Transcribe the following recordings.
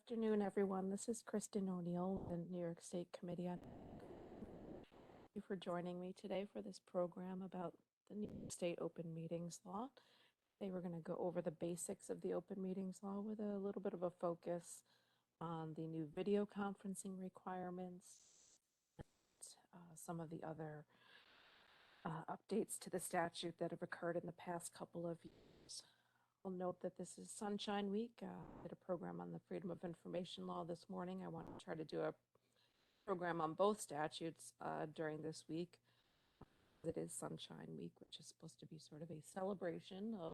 Afternoon, everyone. This is Kristen O'Neill, the New York State Committee on. Thank you for joining me today for this program about the New York State Open Meetings Law. Today we're going to go over the basics of the Open Meetings Law with a little bit of a focus on the new video conferencing requirements, some of the other updates to the statute that have occurred in the past couple of years. I'll note that this is Sunshine Week. I did a program on the Freedom of Information Law this morning. I want to try to do a program on both statutes during this week. It is Sunshine Week, which is supposed to be sort of a celebration of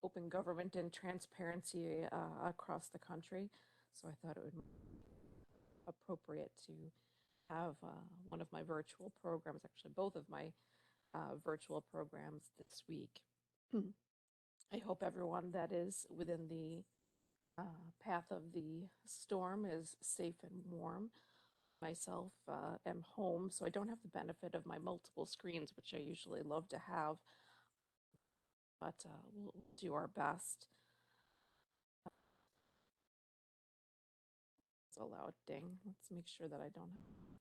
open government and transparency across the country. So I thought it would be appropriate to have one of my virtual programs, actually both of my virtual programs this week. I hope everyone that is within the path of the storm is safe and warm. Myself am home, so I don't have the benefit of my multiple screens, which I usually love to have, but we'll do our best. It's a loud ding. Let's make sure that I don't have.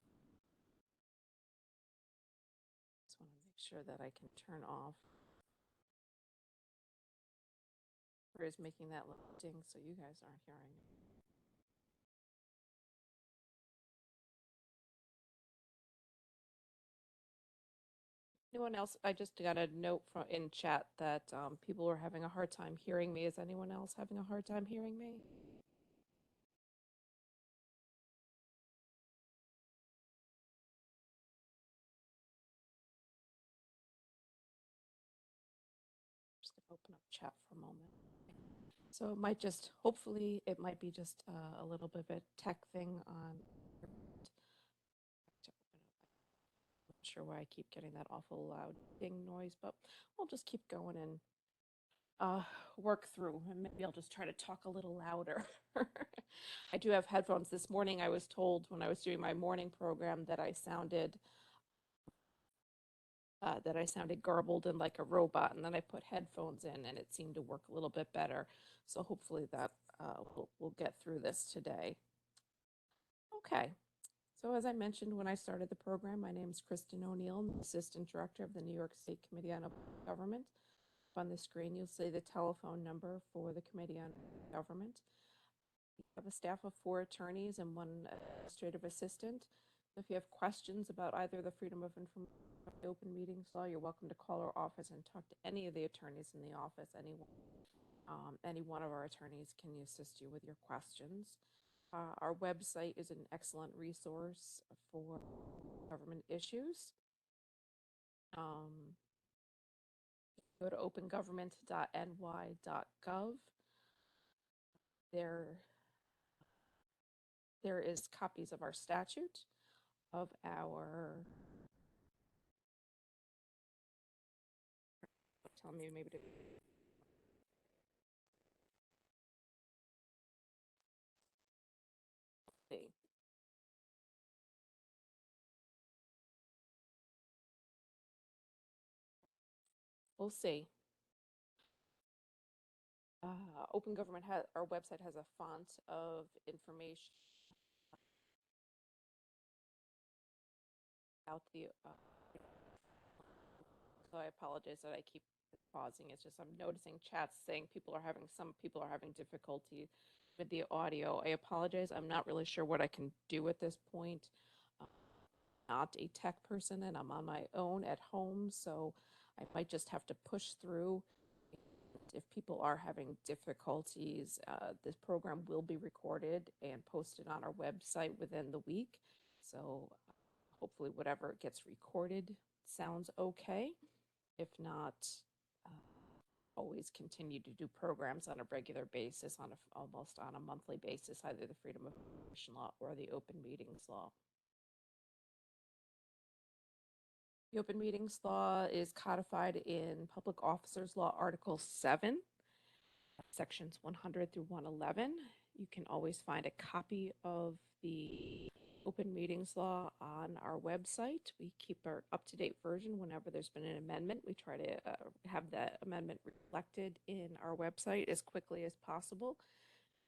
Just want to make sure that I can turn off. Is making that little ding so you guys aren't hearing it. Anyone else? I just got a note from in chat that people are having a hard time hearing me. Is anyone else having a hard time hearing me? Just gonna open up chat for a moment. So it might just, hopefully, it might be just a little bit of a tech thing on. I'm not sure why I keep getting that awful loud ding noise, but we'll just keep going and work through, and maybe I'll just try to talk a little louder. I do have headphones. This morning I was told when I was doing my morning program that I sounded garbled and like a robot, and then I put headphones in and it seemed to work a little bit better. So hopefully that we'll get through this today. Okay. So as I mentioned when I started the program, my name is Kristen O'Neill. I'm the Assistant Director of the New York State Committee on Government. On the screen, you'll see the telephone number for the Committee on Government. We have a staff of 4 attorneys and 1 administrative assistant. If you have questions about either the Freedom of Information or the Open Meetings Law, you're welcome to call our office and talk to any of the attorneys in the office. Any one of our attorneys can assist you with your questions. Our website is an excellent resource for government issues. Go to opengovernment.ny.gov. There is copies of our statute, of our, tell me maybe to, see. We'll see. Open Government our website has a font of information about the, so I apologize that I keep pausing. It's just I'm noticing chats saying some people are having difficulty with the audio. I apologize. I'm not really sure what I can do at this point. Not a tech person and I'm on my own at home, so I might just have to push through. If people are having difficulties, this program will be recorded and posted on our website within the week. So hopefully whatever gets recorded sounds okay. If not, always continue to do programs on a regular basis, almost on a monthly basis, either the Freedom of Information Law or the Open Meetings Law. The Open Meetings Law is codified in Public Officers Law Article 7, sections 100 through 111. You can always find a copy of the Open Meetings Law on our website. We keep our up-to-date version whenever there's been an amendment. We try to have that amendment reflected in our website as quickly as possible.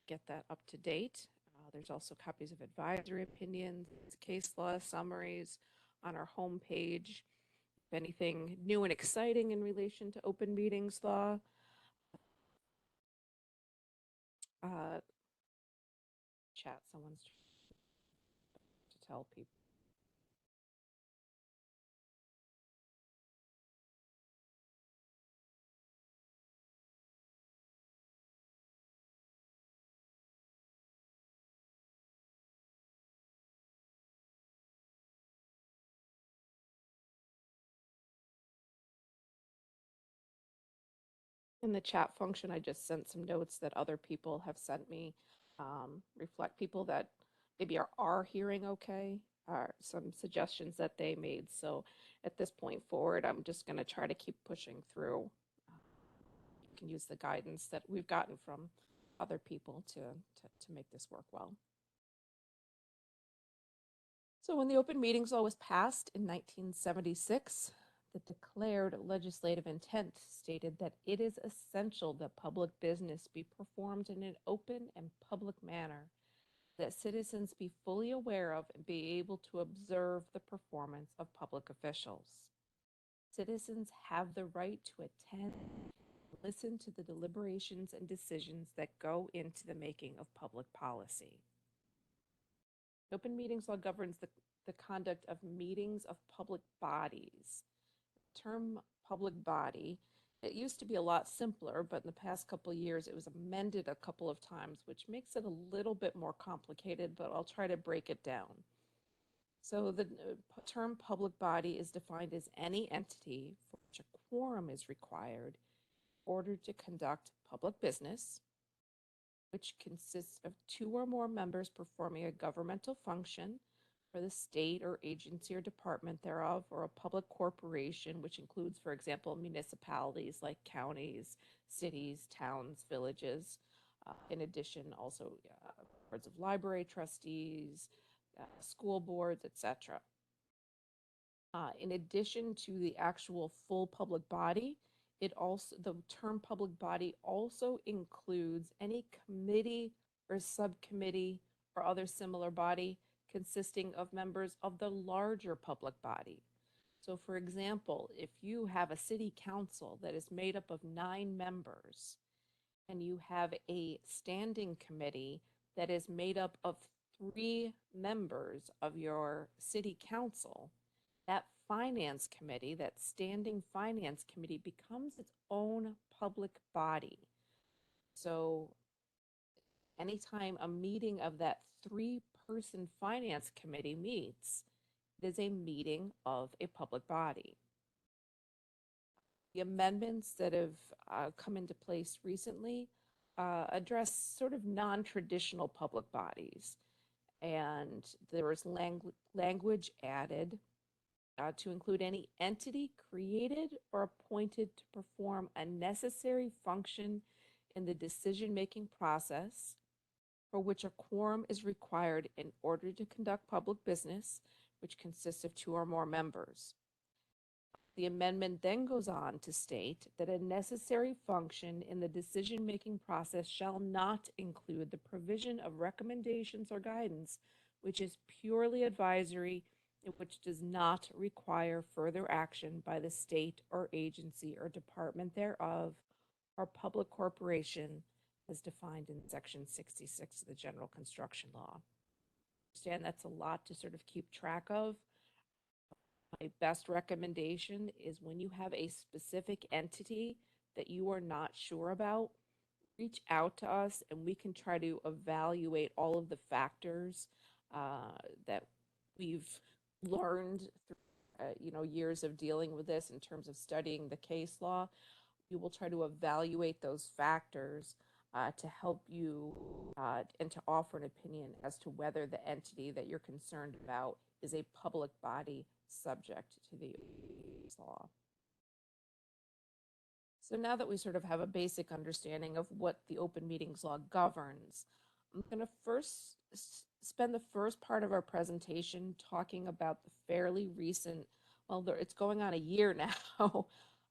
get that up to date. There's also copies of advisory opinions, case law summaries on our homepage. If anything new and exciting in relation to open meetings law, chat, someone's to tell people. In the chat function, I just sent some notes that other people have sent me, reflect people that maybe are hearing okay, some suggestions that they made. So at this point forward, I'm just going to try to keep pushing through. You can use the guidance that we've gotten from other people to make this work well. So when the open meetings law was passed in 1976, the declared legislative intent stated that it is essential that public business be performed in an open and public manner, that citizens be fully aware of and be able to observe the performance of public officials. Citizens have the right to attend and listen to the deliberations and decisions that go into the making of public policy. Open meetings law governs the conduct of meetings of public bodies. The term public body, it used to be a lot simpler, but in the past couple of years it was amended a couple of times, which makes it a little bit more complicated, but I'll try to break it down. So the term public body is defined as any entity for which a quorum is required in order to conduct public business, which consists of two or more members performing a governmental function for the state or agency or department thereof, or a public corporation, which includes, for example, municipalities like counties, cities, towns, villages. In addition, also boards of library trustees, school boards, etc. In addition to the actual full public body, the term public body also includes any committee or subcommittee or other similar body consisting of members of the larger public body. So for example, if you have a city council that is made up of 9 members and you have a standing committee that is made up of 3 members of your city council, that finance committee, that standing finance committee, becomes its own public body. So anytime a meeting of that 3-person finance committee meets, it is a meeting of a public body. The amendments that have come into place recently address sort of non-traditional public bodies. And there was language added to include any entity created or appointed to perform a necessary function in the decision-making process for which a quorum is required in order to conduct public business, which consists of 2 or more members. The amendment then goes on to state that a necessary function in the decision-making process shall not include the provision of recommendations or guidance, which is purely advisory and which does not require further action by the state or agency or department thereof or public corporation as defined in Section 66 of the General Construction Law. I understand that's a lot to sort of keep track of. My best recommendation is when you have a specific entity that you are not sure about, reach out to us and we can try to evaluate all of the factors that we've learned through years of dealing with this in terms of studying the case law. We will try to evaluate those factors to help you and to offer an opinion as to whether the entity that you're concerned about is a public body subject to the law. So now that we sort of have a basic understanding of what the open meetings law governs, I'm going to first spend the first part of our presentation talking about the fairly recent, well, it's going on a year now,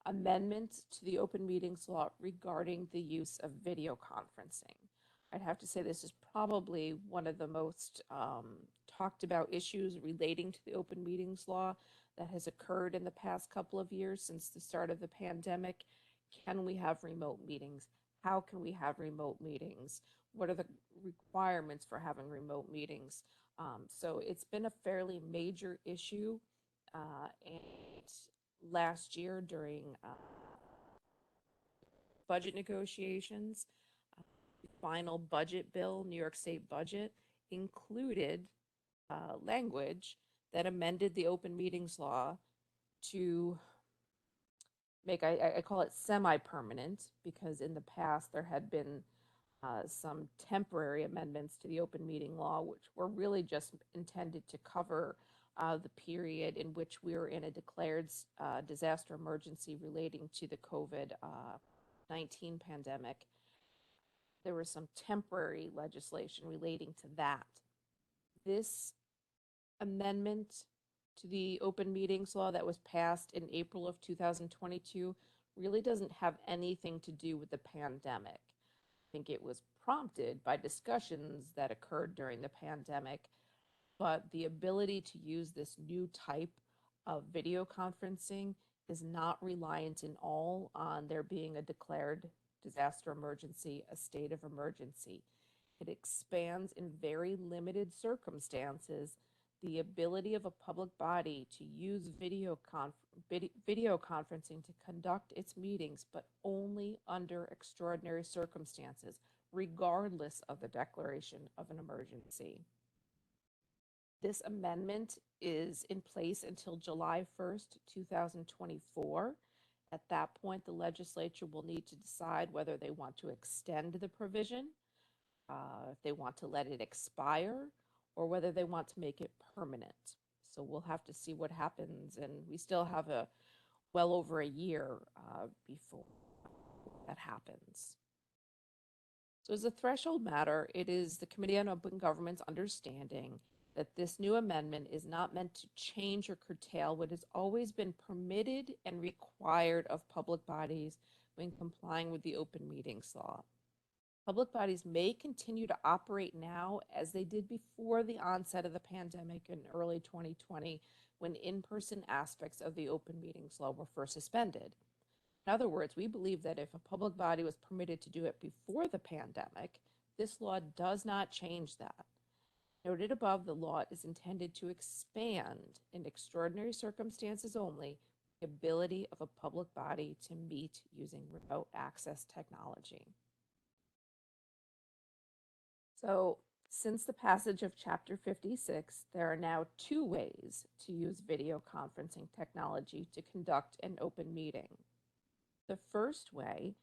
amendments to the open meetings law regarding the use of video conferencing. I'd have to say this is probably one of the most talked about issues relating to the open meetings law that has occurred in the past couple of years since the start of the pandemic. Can we have remote meetings? How can we have remote meetings? What are the requirements for having remote meetings? So it's been a fairly major issue. And last year during budget negotiations, the final budget bill, New York State budget, included language that amended the open meetings law to make, I call it semi-permanent, because in the past there had been some temporary amendments to the open meeting law, which were really just intended to cover the period in which we were in a declared disaster emergency relating to the COVID-19 pandemic. There was some temporary legislation relating to that. This amendment to the open meetings law that was passed in April of 2022 really doesn't have anything to do with the pandemic. I think it was prompted by discussions that occurred during the pandemic, but the ability to use this new type of video conferencing is not reliant in all on there being a declared disaster emergency, a state of emergency. It expands in very limited circumstances the ability of a public body to use video conferencing to conduct its meetings, but only under extraordinary circumstances, regardless of the declaration of an emergency. This amendment is in place until July 1st, 2024. At that point, the legislature will need to decide whether they want to extend the provision, if they want to let it expire, or whether they want to make it permanent. So we'll have to see what happens, and we still have well over a year before that happens. So as a threshold matter, it is the Committee on Open Government's understanding that this new amendment is not meant to change or curtail what has always been permitted and required of public bodies when complying with the open meetings law. Public bodies may continue to operate now as they did before the onset of the pandemic in early 2020, when in-person aspects of the open meetings law were first suspended. In other words, we believe that if a public body was permitted to do it before the pandemic, this law does not change that. Noted above, the law is intended to expand, in extraordinary circumstances only, the ability of a public body to meet using remote access technology. So, since the passage of Chapter 56, there are now two ways to use video conferencing technology to conduct an open meeting. The first way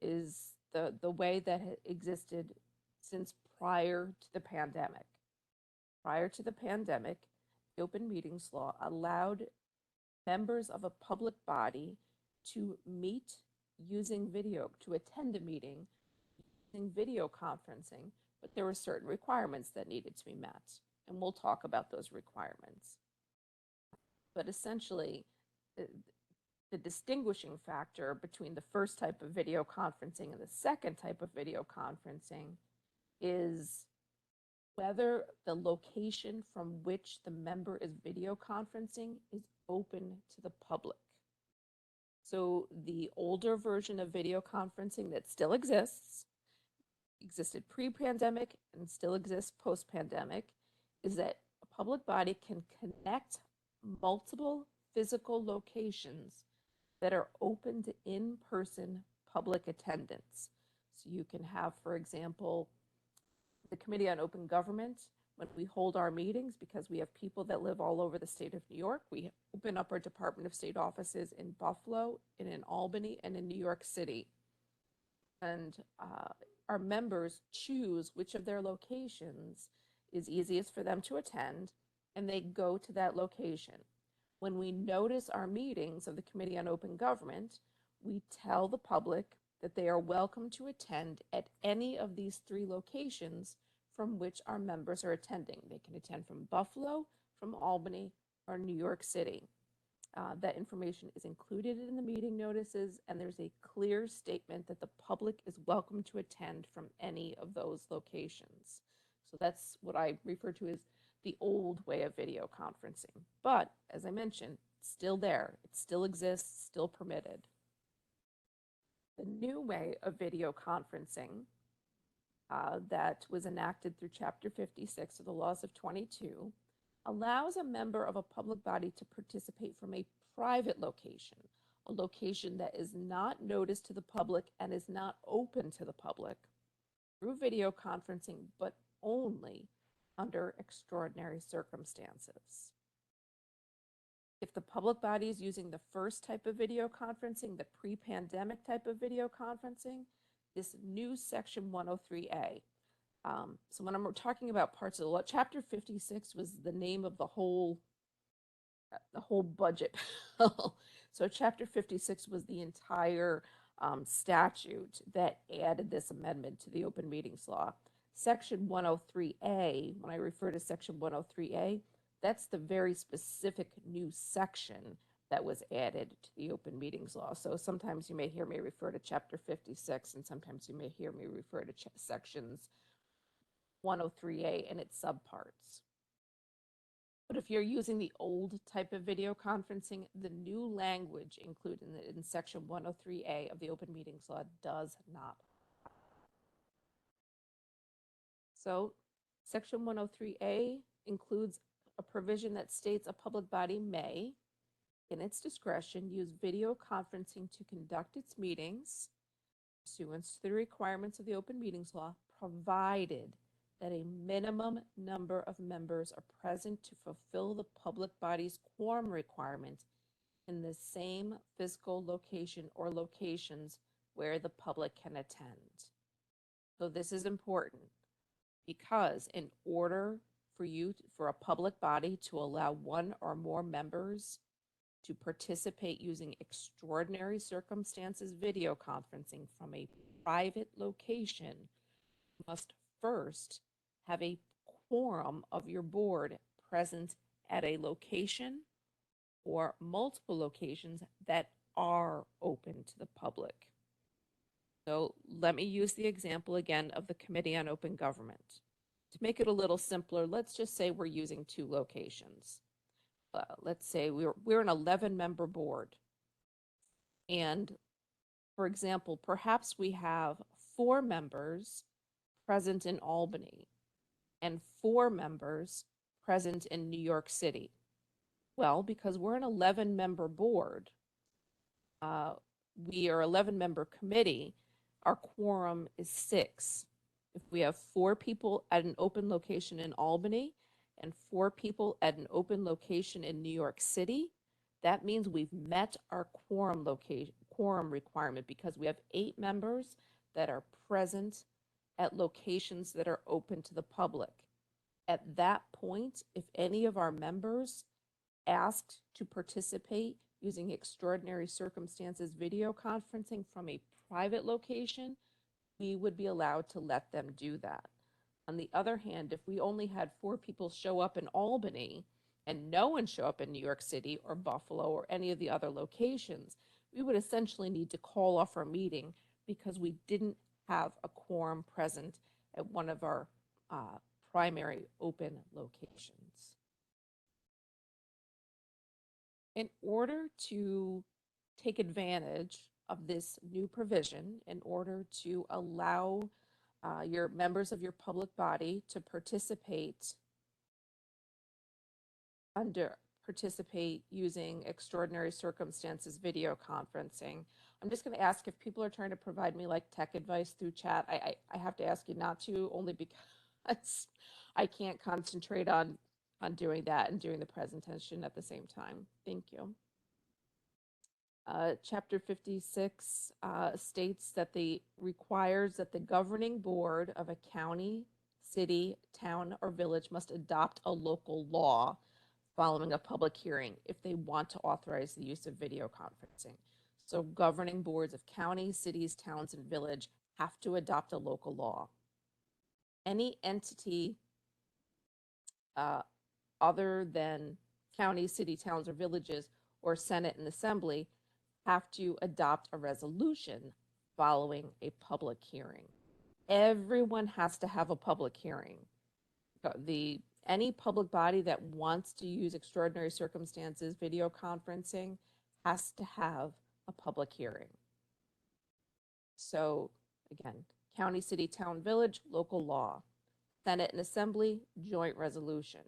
is the way that existed since prior to the pandemic. Prior to the pandemic, the open meetings law allowed members of a public body to meet using video, to attend a meeting using video conferencing, but there were certain requirements that needed to be met, and we'll talk about those requirements. But essentially, the distinguishing factor between the first type of video conferencing and the second type of video conferencing is whether the location from which the member is video conferencing is open to the public. So the older version of video conferencing that still existed pre-pandemic and still exists post-pandemic, is that a public body can connect multiple physical locations that are open to in-person public attendance. So you can have, for example, the Committee on Open Government, when we hold our meetings, because we have people that live all over the state of New York, we open up our Department of State offices in Buffalo and in Albany and in New York City. And our members choose which of their locations is easiest for them to attend, and they go to that location. When we notice our meetings of the Committee on Open Government, we tell the public that they are welcome to attend at any of these three locations from which our members are attending. They can attend from Buffalo, from Albany, or New York City. that information is included in the meeting notices, and there's a clear statement that the public is welcome to attend from any of those locations. So that's what I refer to as the old way of video conferencing. But as I mentioned, it's still there. It still exists, still permitted. The new way of video conferencing that was enacted through Chapter 56 of the Laws of 22 allows a member of a public body to participate from a private location, a location that is not noticed to the public and is not open to the public, through video conferencing, but only under extraordinary circumstances. If the public body is using the first type of video conferencing, the pre-pandemic type of video conferencing, this new section 103A. So when I'm talking about parts of the law, Chapter 56 was the name of the whole budget bill. So Chapter 56 was the entire statute that added this amendment to the Open Meetings Law. Section 103A, when I refer to Section 103A, that's the very specific new section that was added to the Open Meetings Law. So sometimes you may hear me refer to Chapter 56, and sometimes you may hear me refer to sections 103A and its subparts. But if you're using the old type of video conferencing, the new language included in Section 103A of the Open Meetings Law does not. So Section 103A includes a provision that states a public body may, in its discretion, use video conferencing to conduct its meetings pursuant to the requirements of the Open Meetings Law, provided that a minimum number of members are present to fulfill the public body's quorum requirement in the same physical location or locations where the public can attend. So this is important because in order for a public body to allow one or more members to participate using extraordinary circumstances video conferencing from a private location, you must first have a quorum of your board present at a location or multiple locations that are open to the public. So let me use the example again of the Committee on Open Government. To make it a little simpler, let's just say we're using 2 locations. Let's say we're an 11-member board. And for example, perhaps we have 4 members present in Albany and 4 members present in New York City. Well, because we're an 11-member board, we are 11-member committee, our quorum is 6. If we have 4 people at an open location in Albany and 4 people at an open location in New York City, that means we've met our quorum requirement because we have 8 members that are present at locations that are open to the public. At that point, if any of our members asked to participate using extraordinary circumstances video conferencing from a private location, we would be allowed to let them do that. On the other hand, if we only had 4 people show up in Albany and no one show up in New York City or Buffalo or any of the other locations, we would essentially need to call off our meeting because we didn't have a quorum present at one of our primary open locations. In order to take advantage of this new provision, in order to allow your members of your public body to participate using extraordinary circumstances video conferencing, I'm just going to ask if people are trying to provide me like tech advice through chat. I have to ask you not to, only because I can't concentrate on doing that and doing the presentation at the same time. Thank you. Chapter 56 states that requires that the governing board of a county, city, town, or village must adopt a local law following a public hearing if they want to authorize the use of video conferencing. So governing boards of counties, cities, towns, and village have to adopt a local law. Any entity other than counties, city, towns, or villages or Senate and Assembly have to adopt a resolution following a public hearing. Everyone has to have a public hearing. Any public body that wants to use extraordinary circumstances video conferencing has to have a public hearing. So again, county, city, town, village, local law, Senate and Assembly, joint resolution.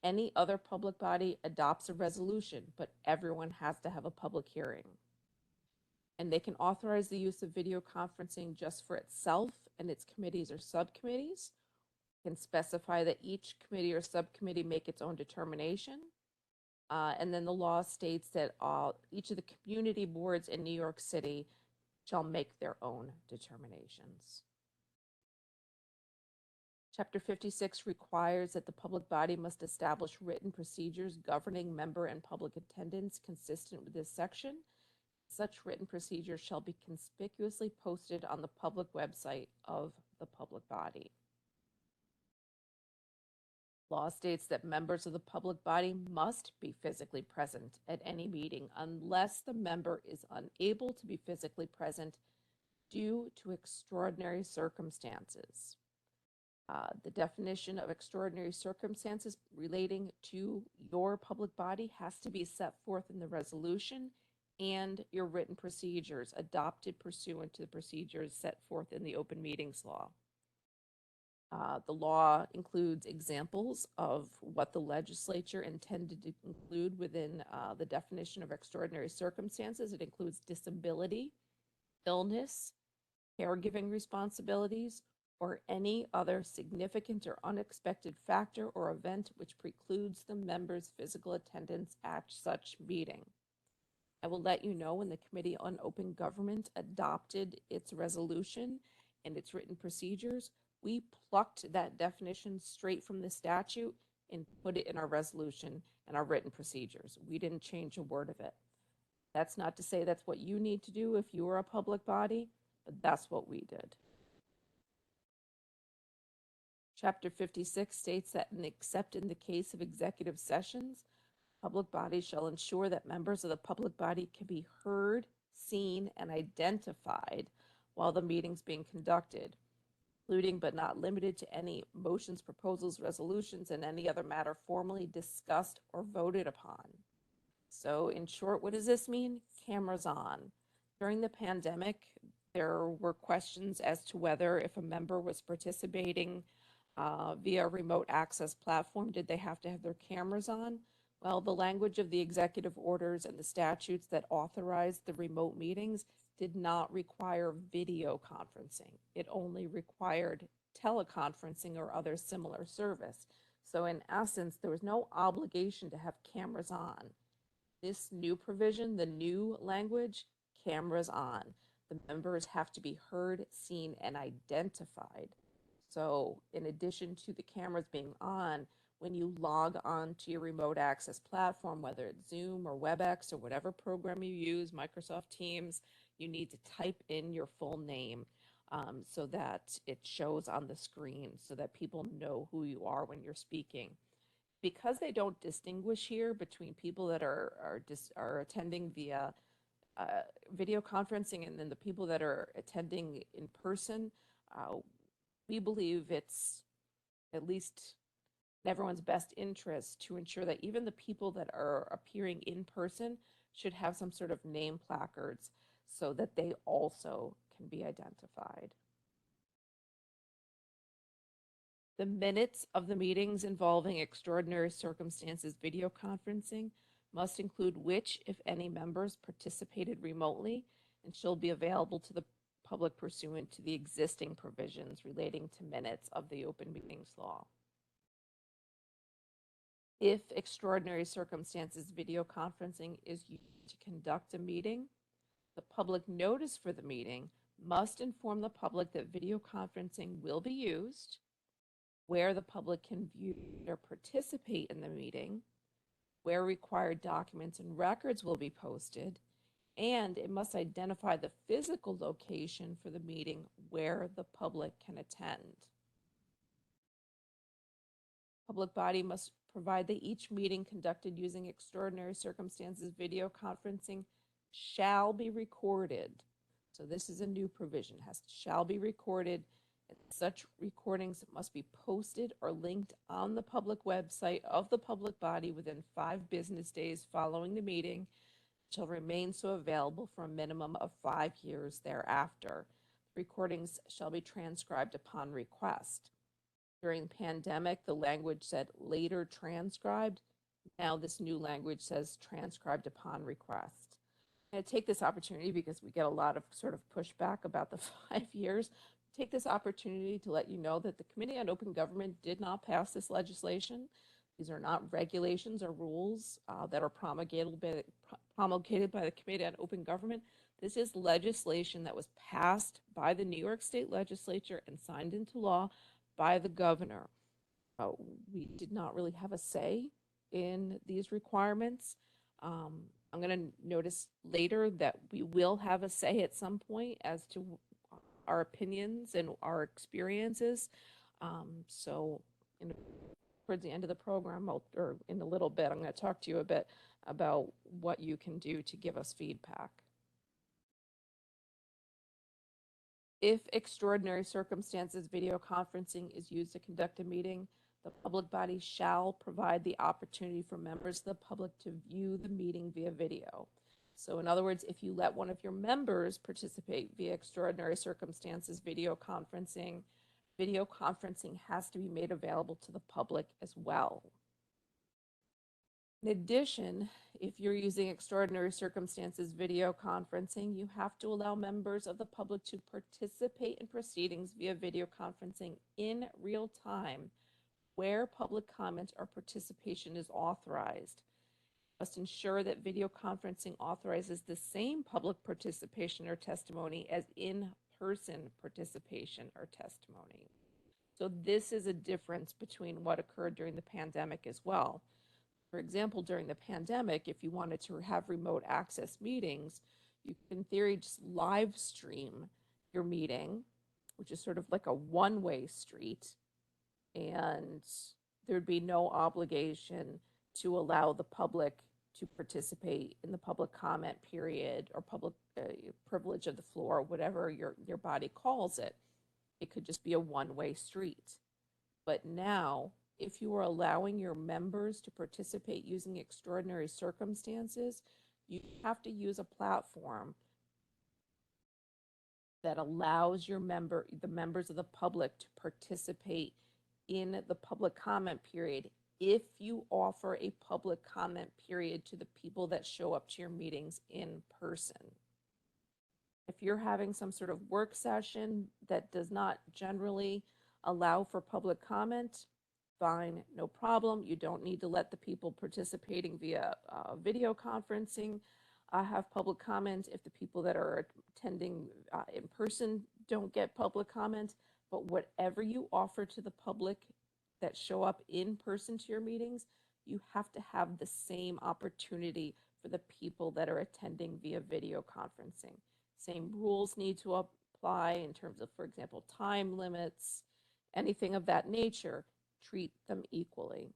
Any other public body adopts a resolution, but everyone has to have a public hearing. And they can authorize the use of video conferencing just for itself and its committees or subcommittees, can specify that each committee or subcommittee make its own determination. And then the law states that each of the community boards in New York City shall make their own determinations. Chapter 56 requires that the public body must establish written procedures governing member and public attendance consistent with this section. Such written procedures shall be conspicuously posted on the public website of the public body. Law states that members of the public body must be physically present at any meeting unless the member is unable to be physically present due to extraordinary circumstances. The definition of extraordinary circumstances relating to your public body has to be set forth in the resolution and your written procedures adopted pursuant to the procedures set forth in the open meetings law. The law includes examples of what the legislature intended to include within the definition of extraordinary circumstances. It includes disability, illness, caregiving responsibilities, or any other significant or unexpected factor or event which precludes the member's physical attendance at such meeting. I will let you know when the Committee on Open Government adopted its resolution and its written procedures. We plucked that definition straight from the statute and put it in our resolution and our written procedures. We didn't change a word of it. That's not to say that's what you need to do if you are a public body, but that's what we did. Chapter 56 states that, except in the case of executive sessions, public bodies shall ensure that members of the public body can be heard, seen, and identified while the meeting's being conducted, including but not limited to any motions, proposals, resolutions, and any other matter formally discussed or voted upon. So in short, what does this mean? Cameras on. During the pandemic, there were questions as to whether if a member was participating via remote access platform, did they have to have their cameras on? Well, the language of the executive orders and the statutes that authorized the remote meetings did not require video conferencing. It only required teleconferencing or other similar service. So in essence, there was no obligation to have cameras on. This new provision, the new language, cameras on. The members have to be heard, seen, and identified. So in addition to the cameras being on, when you log on to your remote access platform, whether it's Zoom or WebEx or whatever program you use, Microsoft Teams, you need to type in your full name so that it shows on the screen so that people know who you are when you're speaking. Because they don't distinguish here between people that are attending via video conferencing and then the people that are attending in person, we believe it's at least in everyone's best interest to ensure that even the people that are appearing in person should have some sort of name placards so that they also can be identified. The minutes of the meetings involving extraordinary circumstances video conferencing must include which, if any, members participated remotely and shall be available to the public pursuant to the existing provisions relating to minutes of the open meetings law. If extraordinary circumstances video conferencing is used to conduct a meeting, the public notice for the meeting must inform the public that video conferencing will be used, where the public can view or participate in the meeting, where required documents and records will be posted, and it must identify the physical location for the meeting where the public can attend. Public body must provide that each meeting conducted using extraordinary circumstances video conferencing shall be recorded. So this is a new provision, shall be recorded. And such recordings must be posted or linked on the public website of the public body within 5 business days following the meeting, shall remain so available for a minimum of 5 years thereafter. Recordings shall be transcribed upon request. During the pandemic, the language said later transcribed. Now this new language says transcribed upon request. I'm going to take this opportunity because we get a lot of sort of pushback about the 5 years. Take this opportunity to let you know that the Committee on Open Government did not pass this legislation. These are not regulations or rules that are promulgated by the Committee on Open Government. This is legislation that was passed by the New York State Legislature and signed into law by the governor. We did not really have a say in these requirements. I'm going to notice later that we will have a say at some point as to our opinions and our experiences. So towards the end of the program, or in a little bit, I'm going to talk to you a bit about what you can do to give us feedback. If extraordinary circumstances video conferencing is used to conduct a meeting, the public body shall provide the opportunity for members of the public to view the meeting via video. So in other words, if you let one of your members participate via extraordinary circumstances video conferencing has to be made available to the public as well. In addition, if you're using extraordinary circumstances video conferencing, you have to allow members of the public to participate in proceedings via video conferencing in real time where public comment or participation is authorized. You must ensure that video conferencing authorizes the same public participation or testimony as in-person participation or testimony. So this is a difference between what occurred during the pandemic as well. For example, during the pandemic, if you wanted to have remote access meetings, you could in theory just live stream your meeting, which is sort of like a one-way street, and there'd be no obligation to allow the public to participate in the public comment period or public privilege of the floor, whatever your body calls it. It could just be a one-way street. But now, if you are allowing your members to participate using extraordinary circumstances, you have to use a platform that allows the members of the public to participate in the public comment period if you offer a public comment period to the people that show up to your meetings in person. If you're having some sort of work session that does not generally allow for public comment, fine, no problem. You don't need to let the people participating via video conferencing have public comment if the people that are attending in person don't get public comment. But whatever you offer to the public that show up in person to your meetings, you have to have the same opportunity for the people that are attending via video conferencing. Same rules need to apply in terms of, for example, time limits, anything of that nature. Treat them equally.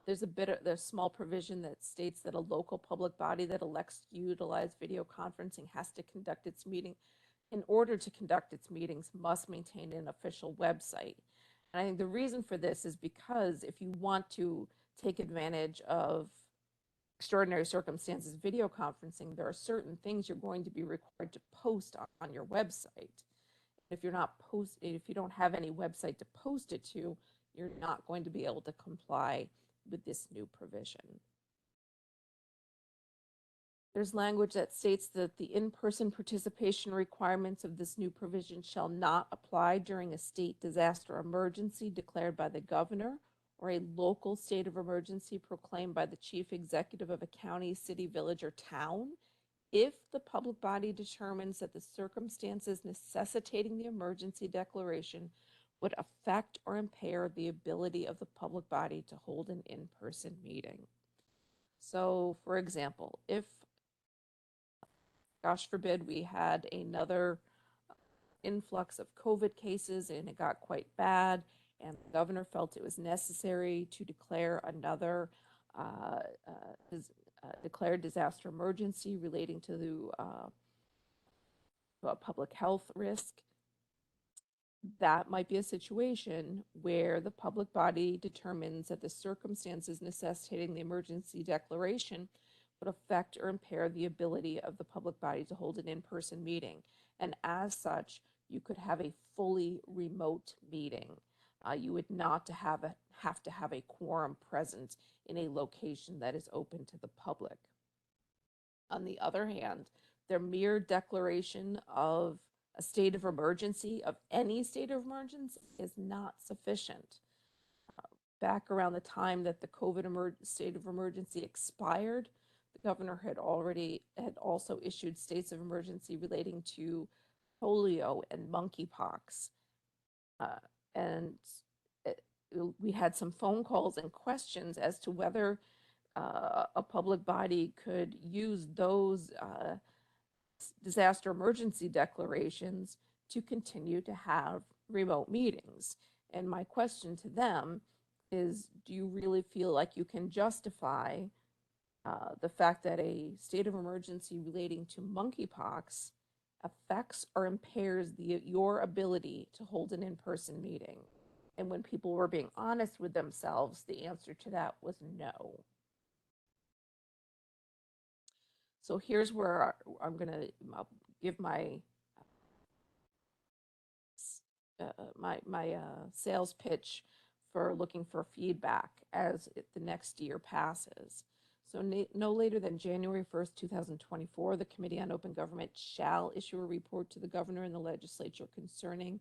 There's a small provision that states that a local public body that elects to utilize video conferencing has to conduct its meeting. In order to conduct its meetings, must maintain an official website. And I think the reason for this is because if you want to take advantage of extraordinary circumstances video conferencing, there are certain things you're going to be required to post on your website. If you don't have any website to post it to, you're not going to be able to comply with this new provision. There's language that states that the in-person participation requirements of this new provision shall not apply during a state disaster emergency declared by the governor or a local state of emergency proclaimed by the chief executive of a county, city, village, or town, if the public body determines that the circumstances necessitating the emergency declaration would affect or impair the ability of the public body to hold an in-person meeting. So, for example, if, gosh forbid, we had another influx of COVID cases and it got quite bad, and the governor felt it was necessary to declare another uh, declared disaster emergency relating to a public health risk. That might be a situation where the public body determines that the circumstances necessitating the emergency declaration would affect or impair the ability of the public body to hold an in-person meeting. And as such, you could have a fully remote meeting. You would not have to have a quorum present in a location that is open to the public. On the other hand, their mere declaration of a state of emergency, of any state of emergency, is not sufficient. Back around the time that the COVID state of emergency expired, the governor had also issued states of emergency relating to polio and monkeypox. And we had some phone calls and questions as to whether a public body could use those disaster emergency declarations to continue to have remote meetings. And my question to them is, do you really feel like you can justify the fact that a state of emergency relating to monkeypox affects or impairs your ability to hold an in-person meeting? And when people were being honest with themselves, the answer to that was no. So here's where I'm going to give my sales pitch for looking for feedback as the next year passes. So no later than January 1st, 2024, the Committee on Open Government shall issue a report to the governor and the legislature concerning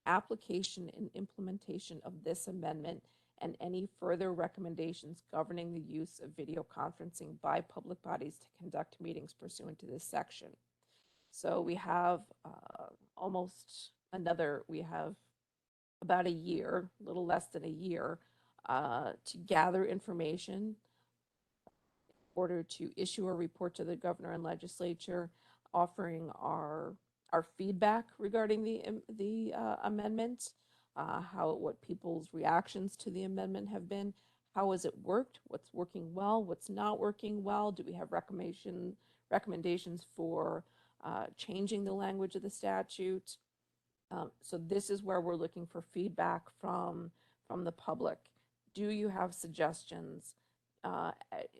application and implementation of this amendment and any further recommendations governing the use of video conferencing by public bodies to conduct meetings pursuant to this section. So we have we have about a year, a little less than a year, to gather information in order to issue a report to the governor and legislature offering our feedback regarding the amendment, what people's reactions to the amendment have been, how has it worked, what's working well, what's not working well, do we have recommendations for changing the language of the statute. So this is where we're looking for feedback from the public. Do you have suggestions?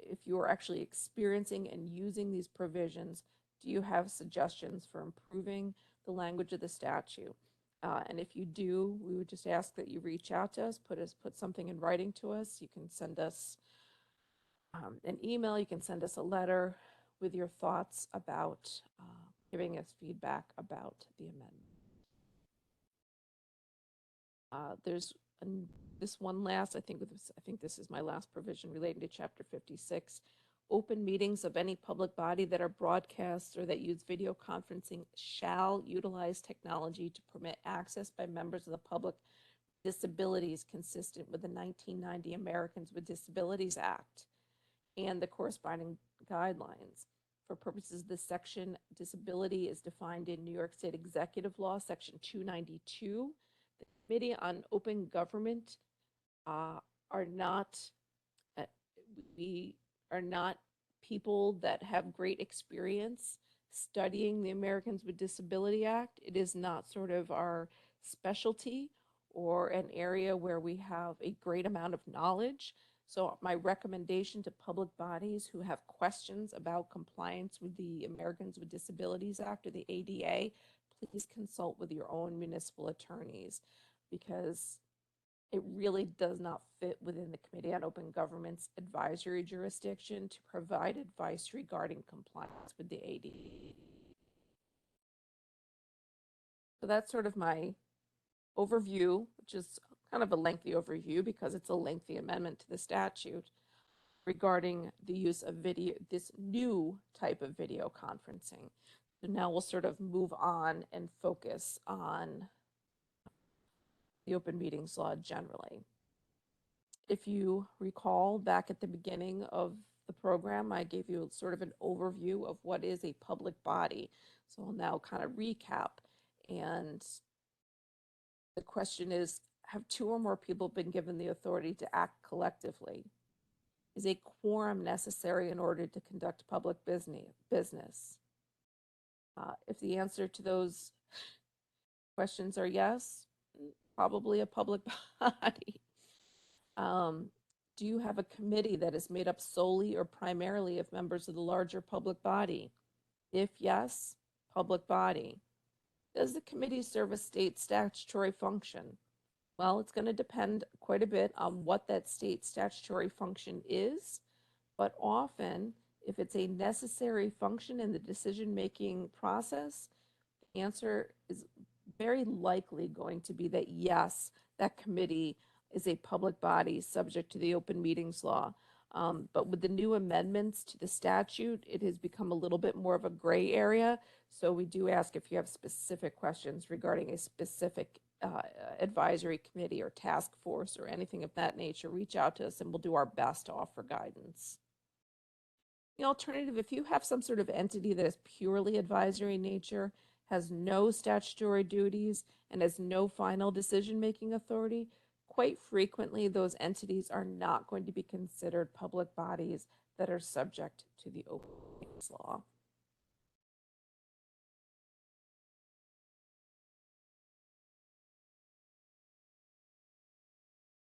If you are actually experiencing and using these provisions, do you have suggestions for improving the language of the statute? And if you do, we would just ask that you reach out to us, put something in writing to us. You can send us an email, you can send us a letter with your thoughts about giving us feedback about the amendment. There's this one last, I think this is my last provision relating to Chapter 56. Open meetings of any public body that are broadcast or that use video conferencing shall utilize technology to permit access by members of the public with disabilities consistent with the 1990 Americans with Disabilities Act and the corresponding guidelines. For purposes of this section, disability is defined in New York State Executive Law, Section 292. The Committee on Open Government we are not people that have great experience studying the Americans with Disability Act. It is not sort of our specialty or an area where we have a great amount of knowledge. So my recommendation to public bodies who have questions about compliance with the Americans with Disabilities Act or the ADA, please consult with your own municipal attorneys, because it really does not fit within the Committee on Open Government's advisory jurisdiction to provide advice regarding compliance with the ADA. So that's sort of my overview, which is kind of a lengthy overview because it's a lengthy amendment to the statute regarding the use of video, this new type of video conferencing. So now we'll sort of move on and focus on the open meetings law generally. If you recall, back at the beginning of the program, I gave you sort of an overview of what is a public body. So I'll now kind of recap. And the question is, have two or more people been given the authority to act collectively? Is a quorum necessary in order to conduct public business? If the answer to those questions are yes, probably a public body. Do you have a committee that is made up solely or primarily of members of the larger public body? If yes, public body. Does the committee serve a state statutory function? Well, it's going to depend quite a bit on what that state statutory function is, but often, if it's a necessary function in the decision-making process, the answer is very likely going to be that yes, that committee is a public body subject to the open meetings law. But with the new amendments to the statute, it has become a little bit more of a gray area. So we do ask if you have specific questions regarding a specific advisory committee or task force or anything of that nature, reach out to us and we'll do our best to offer guidance. The alternative, if you have some sort of entity that is purely advisory in nature, has no statutory duties, and has no final decision-making authority, quite frequently those entities are not going to be considered public bodies that are subject to the open meetings law.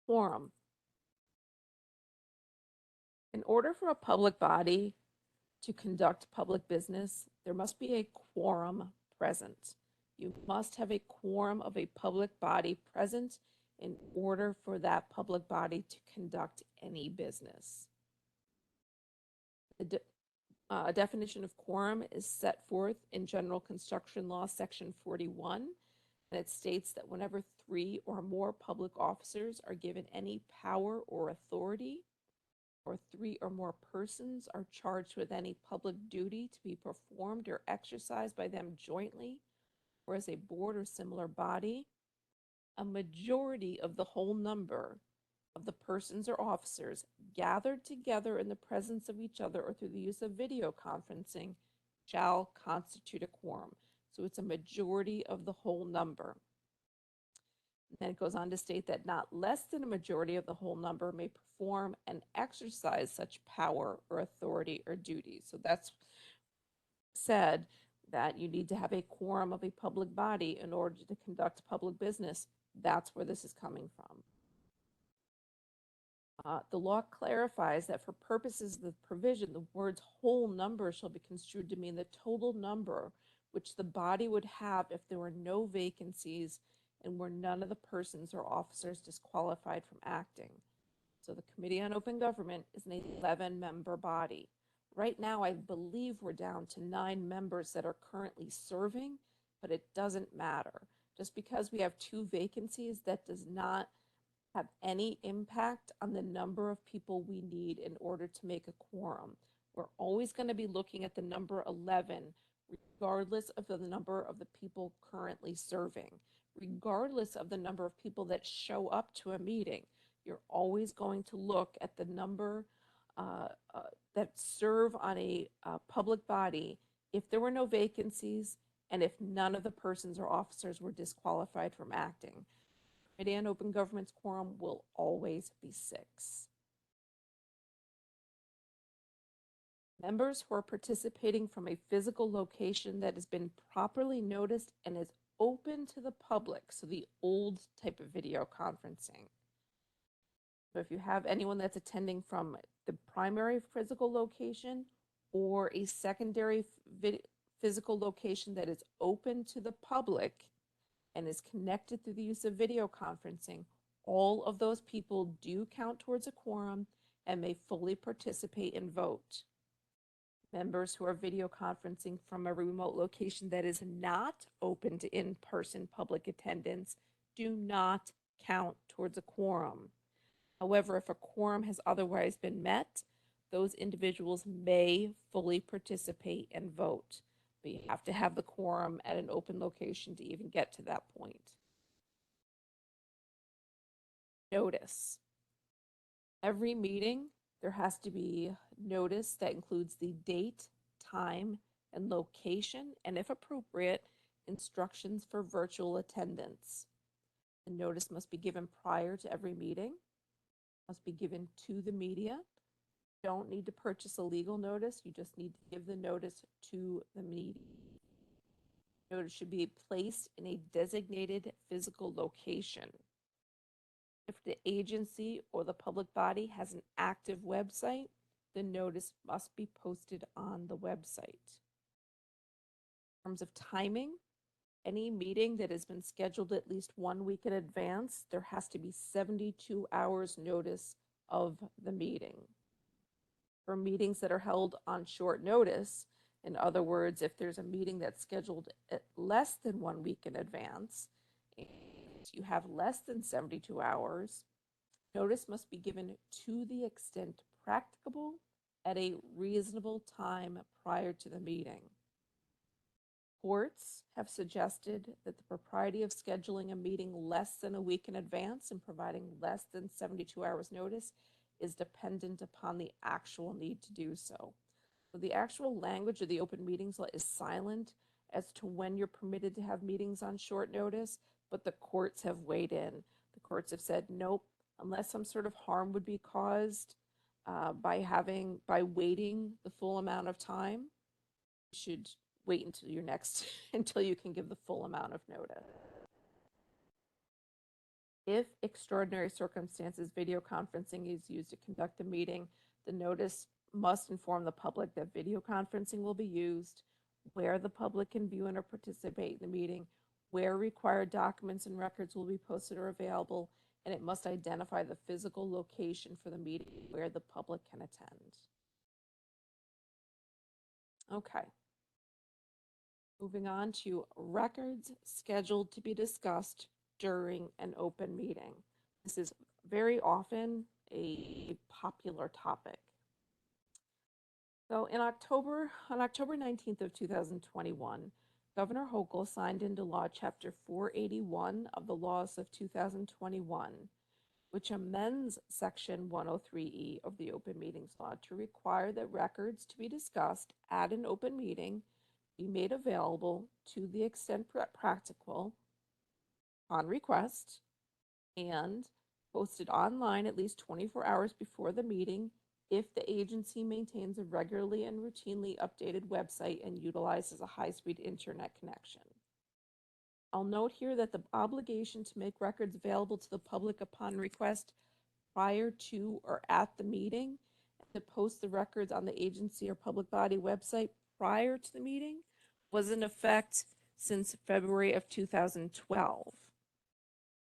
Quorum. In order for a public body to conduct public business, there must be a quorum present. You must have a quorum of a public body present in order for that public body to conduct any business. A definition of quorum is set forth in General Construction Law, Section 41, and it states that whenever 3 or more public officers are given any power or authority, or 3 or more persons are charged with any public duty to be performed or exercised by them jointly or as a board or similar body, a majority of the whole number of the persons or officers gathered together in the presence of each other or through the use of video conferencing shall constitute a quorum. So it's a majority of the whole number. And then it goes on to state that not less than a majority of the whole number may perform and exercise such power or authority or duty. So that's said that you need to have a quorum of a public body in order to conduct public business. That's where this is coming from. The law clarifies that for purposes of the provision, the words whole number shall be construed to mean the total number which the body would have if there were no vacancies and were none of the persons or officers disqualified from acting. So the Committee on Open Government is an 11-member body. Right now, I believe we're down to 9 members that are currently serving, but it doesn't matter. Just because we have 2 vacancies, that does not have any impact on the number of people we need in order to make a quorum. We're always going to be looking at the number 11, regardless of the number of the people currently serving, regardless of the number of people that show up to a meeting. You're always going to look at the number that serve on a public body if there were no vacancies and if none of the persons or officers were disqualified from acting. Committee on Open Government's quorum will always be 6. Members who are participating from a physical location that has been properly noticed and is open to the public, so the old type of video conferencing. So if you have anyone that's attending from the primary physical location or a secondary physical location that is open to the public and is connected through the use of video conferencing, all of those people do count towards a quorum and may fully participate and vote. Members who are video conferencing from a remote location that is not open to in-person public attendance do not count towards a quorum. However, if a quorum has otherwise been met, those individuals may fully participate and vote. But you have to have the quorum at an open location to even get to that point. Notice. Every meeting, there has to be notice that includes the date, time, and location, and if appropriate, instructions for virtual attendance. The notice must be given prior to every meeting, must be given to the media. Don't need to purchase a legal notice. You just need to give the notice to the media. Notice should be placed in a designated physical location. If the agency or the public body has an active website, the notice must be posted on the website. In terms of timing, any meeting that has been scheduled at least 1 week in advance, there has to be 72 hours notice of the meeting. For meetings that are held on short notice, in other words, if there's a meeting that's scheduled at less than 1 week in advance, and you have less than 72 hours, notice must be given to the extent practicable at a reasonable time prior to the meeting. Courts have suggested that the propriety of scheduling a meeting less than a week in advance and providing less than 72 hours notice is dependent upon the actual need to do so. So the actual language of the open meetings law is silent as to when you're permitted to have meetings on short notice, but the courts have weighed in. The courts have said, nope, unless some sort of harm would be caused by waiting the full amount of time, you should wait until your next until you can give the full amount of notice. If extraordinary circumstances, video conferencing is used to conduct a meeting, the notice must inform the public that video conferencing will be used, where the public can view and or participate in the meeting, where required documents and records will be posted or available, and it must identify the physical location for the meeting where the public can attend. Okay. Moving on to records scheduled to be discussed during an open meeting. This is very often a popular topic. So on October 19th of 2021, Governor Hochul signed into law Chapter 481 of the laws of 2021, which amends Section 103E of the Open Meetings Law to require that records to be discussed at an open meeting be made available to the extent practical on request and posted online at least 24 hours before the meeting if the agency maintains a regularly and routinely updated website and utilizes a high-speed internet connection. I'll note here that the obligation to make records available to the public upon request prior to or at the meeting and to post the records on the agency or public body website prior to the meeting was in effect since February of 2012.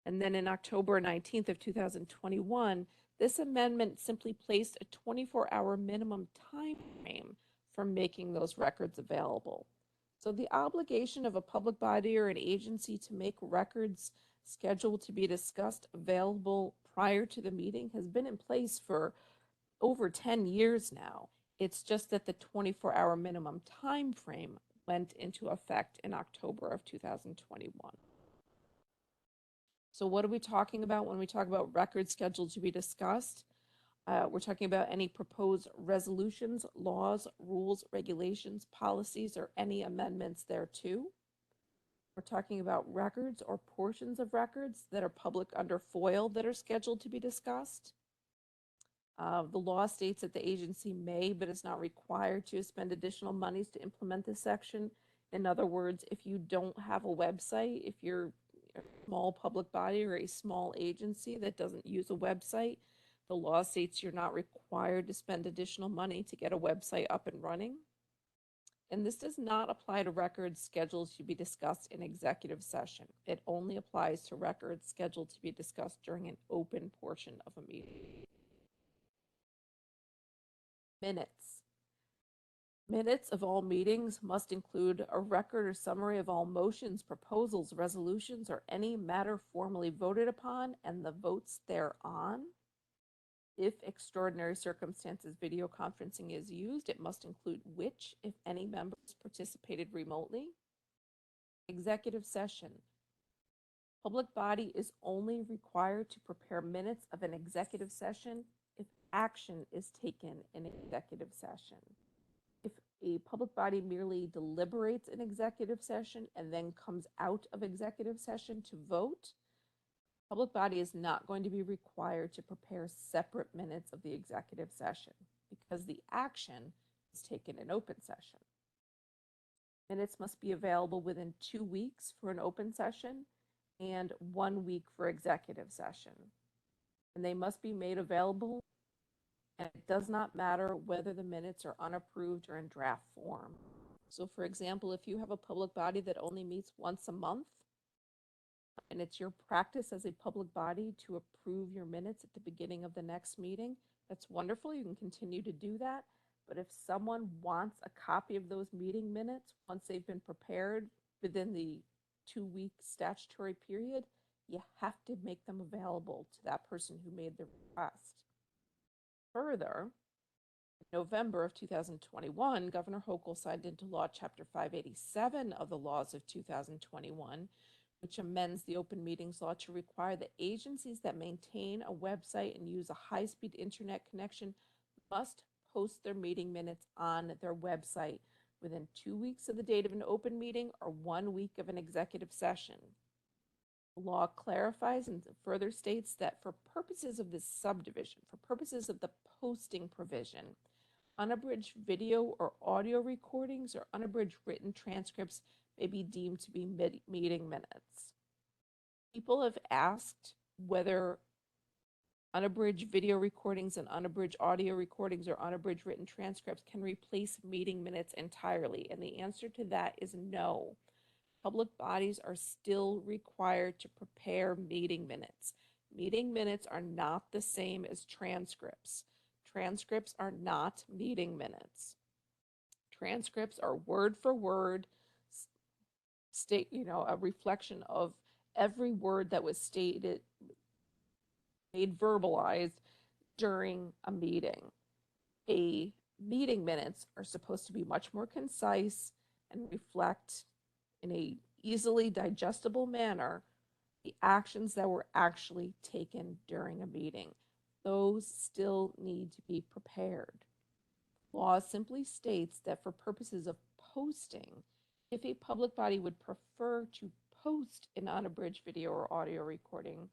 And then in October 19th of 2021, this amendment simply placed a 24-hour minimum time frame for making those records available. So the obligation of a public body or an agency to make records scheduled to be discussed available prior to the meeting has been in place for over 10 years now. It's just that the 24-hour minimum time frame went into effect in October of 2021. So what are we talking about when we talk about records scheduled to be discussed? We're talking about any proposed resolutions, laws, rules, regulations, policies, or any amendments thereto. We're talking about records or portions of records that are public under FOIL that are scheduled to be discussed. The law states that the agency may, but is not required to spend additional monies to implement this section. In other words, if you don't have a website, if you're a small public body or a small agency that doesn't use a website, the law states you're not required to spend additional money to get a website up and running. And this does not apply to records scheduled to be discussed in executive session. It only applies to records scheduled to be discussed during an open portion of a meeting. Minutes. Minutes of all meetings must include a record or summary of all motions, proposals, resolutions, or any matter formally voted upon and the votes thereon. If extraordinary circumstances video conferencing is used, it must include which, if any, members participated remotely. Executive session. Public body is only required to prepare minutes of an executive session if action is taken in executive session. If a public body merely deliberates in executive session and then comes out of executive session to vote, Public body is not going to be required to prepare separate minutes of the executive session because the action is taken in open session. Minutes must be available within 2 weeks for an open session and 1 week for executive session. And they must be made available, and it does not matter whether the minutes are unapproved or in draft form. So for example, if you have a public body that only meets once a month, and it's your practice as a public body to approve your minutes at the beginning of the next meeting, that's wonderful. You can continue to do that. But if someone wants a copy of those meeting minutes, once they've been prepared within the 2-week statutory period, you have to make them available to that person who made the request. Further, in November of 2021, Governor Hochul signed into law Chapter 587 of the laws of 2021, which amends the open meetings law to require that agencies that maintain a website and use a high-speed internet connection must post their meeting minutes on their website within 2 weeks of the date of an open meeting or 1 week of an executive session. The law clarifies and further states that for purposes of this subdivision, for purposes of the posting provision, unabridged video or audio recordings or unabridged written transcripts may be deemed to be meeting minutes. People have asked whether unabridged video recordings and unabridged audio recordings or unabridged written transcripts can replace meeting minutes entirely, and the answer to that is no. Public bodies are still required to prepare meeting minutes. Meeting minutes are not the same as transcripts. Transcripts are not meeting minutes. Transcripts are word for word, a reflection of every word that was stated, made verbalized during a meeting. A meeting minutes are supposed to be much more concise and reflect in a easily digestible manner the actions that were actually taken during a meeting. Those still need to be prepared. Law simply states that for purposes of posting, if a public body would prefer to post an unabridged video or audio recording,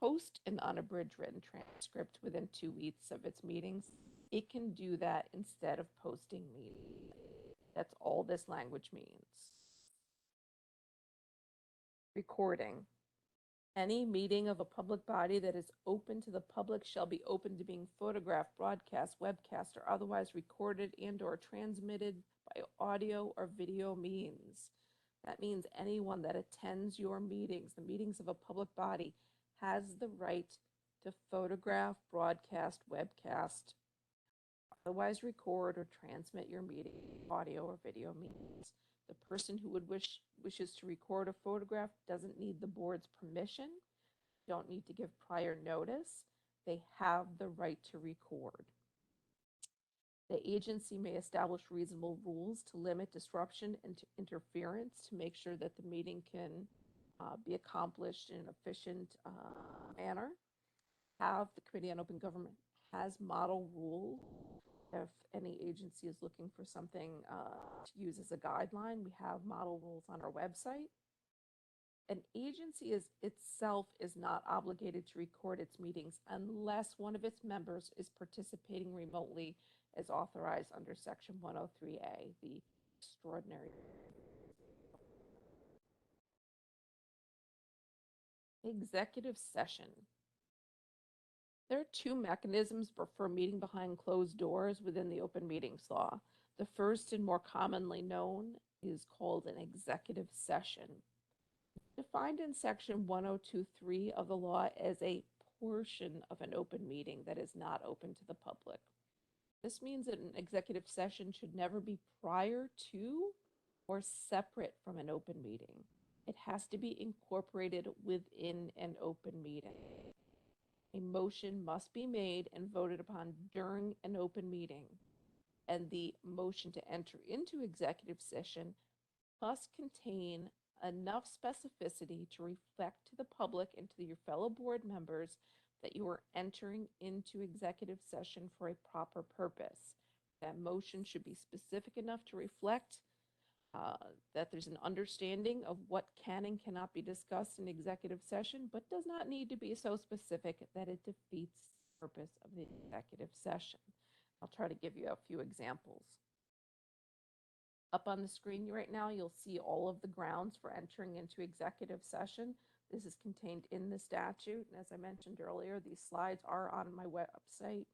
post an unabridged written transcript within 2 weeks of its meetings, it can do that instead of posting meetings. That's all this language means. Recording. Any meeting of a public body that is open to the public shall be open to being photographed, broadcast, webcast, or otherwise recorded and or transmitted by audio or video means. That means anyone that attends your meetings, the meetings of a public body, has the right to photograph, broadcast, webcast, otherwise record or transmit your meeting, audio or video means. The person who wishes to record a photograph doesn't need the board's permission, don't need to give prior notice. They have the right to record. The agency may establish reasonable rules to limit disruption and interference to make sure that the meeting can be accomplished in an efficient manner. The Committee on Open Government has model rules. If any agency is looking for something to use as a guideline, we have model rules on our website. An agency itself is not obligated to record its meetings unless one of its members is participating remotely as authorized under Section 103A, the extraordinary. Executive session. There are 2 mechanisms for meeting behind closed doors within the open meetings law. The first and more commonly known is called an executive session. Defined in Section 1023 of the law as a portion of an open meeting that is not open to the public. This means that an executive session should never be prior to or separate from an open meeting. It has to be incorporated within an open meeting. A motion must be made and voted upon during an open meeting, and the motion to enter into executive session must contain enough specificity to reflect to the public and to your fellow board members that you are entering into executive session for a proper purpose. That motion should be specific enough to reflect that there's an understanding of what can and cannot be discussed in executive session, but does not need to be so specific that it defeats the purpose of the executive session. I'll try to give you a few examples. Up on the screen right now, you'll see all of the grounds for entering into executive session. This is contained in the statute. And as I mentioned earlier, these slides are on my website.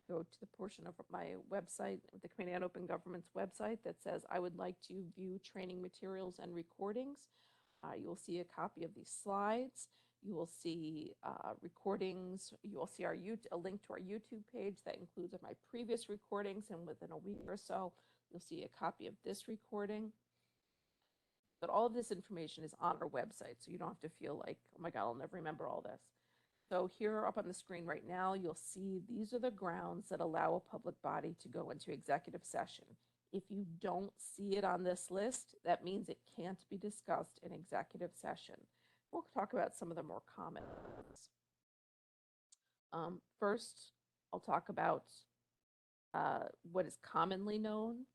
Go to the portion of my website, the Committee on Open Government's website, that says I would like to view training materials and recordings. You will see a copy of these slides. You will see recordings. You will see a link to our YouTube page that includes my previous recordings, and within a week or so, you'll see a copy of this recording. But all of this information is on our website, so you don't have to feel like, oh my God, I'll never remember all this. So here up on the screen right now, you'll see these are the grounds that allow a public body to go into executive session. If you don't see it on this list, that means it can't be discussed in executive session. We'll talk about some of the more common ones. First, I'll talk about what is commonly known,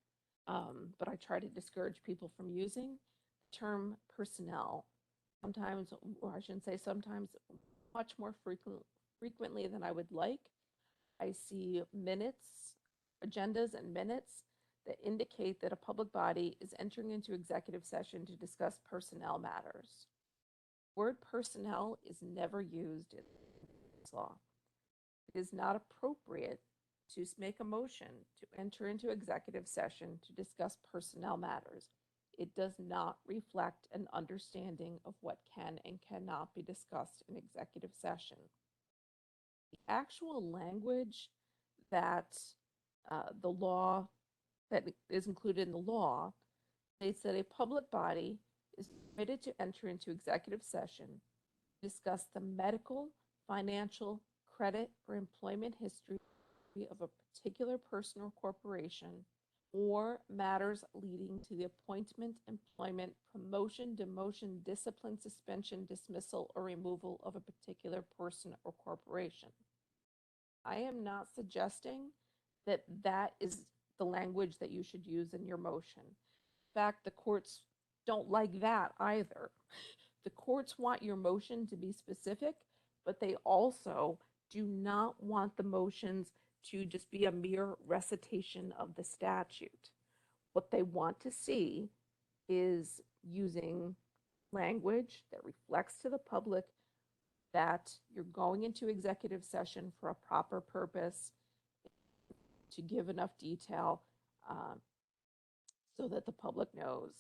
but I try to discourage people from using the term personnel. Sometimes, or I shouldn't say sometimes, much more frequently than I would like. I see minutes, agendas and minutes that indicate that a public body is entering into executive session to discuss personnel matters. Word personnel is never used in this law. It is not appropriate to make a motion to enter into executive session to discuss personnel matters. It does not reflect an understanding of what can and cannot be discussed in executive session. The actual language that the law that is included in the law states that a public body is permitted to enter into executive session to discuss the medical, financial, credit, or employment history of a particular person or corporation, or matters leading to the appointment, employment, promotion, demotion, discipline, suspension, dismissal, or removal of a particular person or corporation. I am not suggesting that that is the language that you should use in your motion. In fact, the courts don't like that either. The courts want your motion to be specific, but they also do not want the motions to just be a mere recitation of the statute. What they want to see is using language that reflects to the public that you're going into executive session for a proper purpose, to give enough detail so that the public knows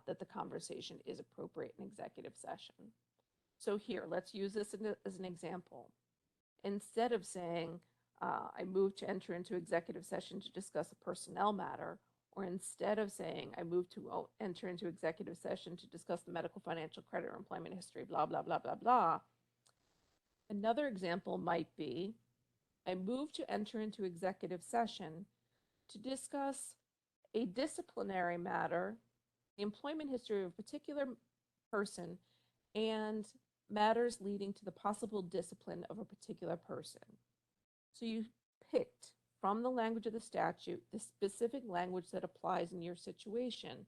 that the conversation is appropriate in executive session. So here, let's use this as an example. Instead of saying, I move to enter into executive session to discuss a personnel matter, or instead of saying, I move to enter into executive session to discuss the medical, financial, credit, or employment history, blah, blah, blah, blah, blah. Another example might be, I move to enter into executive session to discuss a disciplinary matter, the employment history of a particular person, and matters leading to the possible discipline of a particular person. So you picked from the language of the statute the specific language that applies in your situation.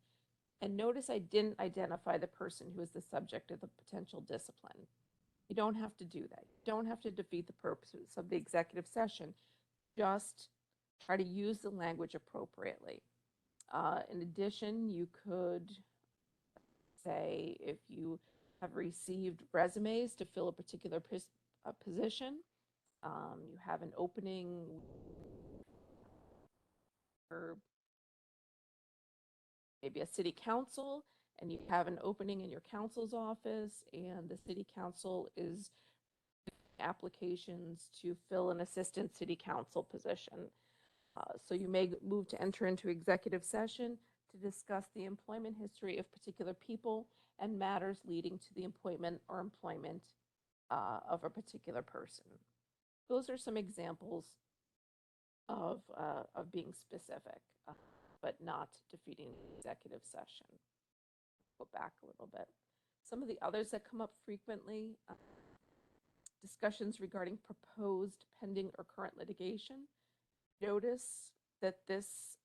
And notice I didn't identify the person who is the subject of the potential discipline. You don't have to do that. You don't have to defeat the purposes of the executive session. Just try to use the language appropriately. In addition, you could say if you have received resumes to fill a particular position, you have an opening or maybe a city council, and you have an opening in your council's office, and the city council is applications to fill an assistant city council position. So you may move to enter into executive session to discuss the employment history of particular people and matters leading to the appointment or employment of a particular person. Those are some examples of being specific, but not defeating the executive session. Go back a little bit. Some of the others that come up frequently, discussions regarding proposed, pending, or current litigation. Notice that this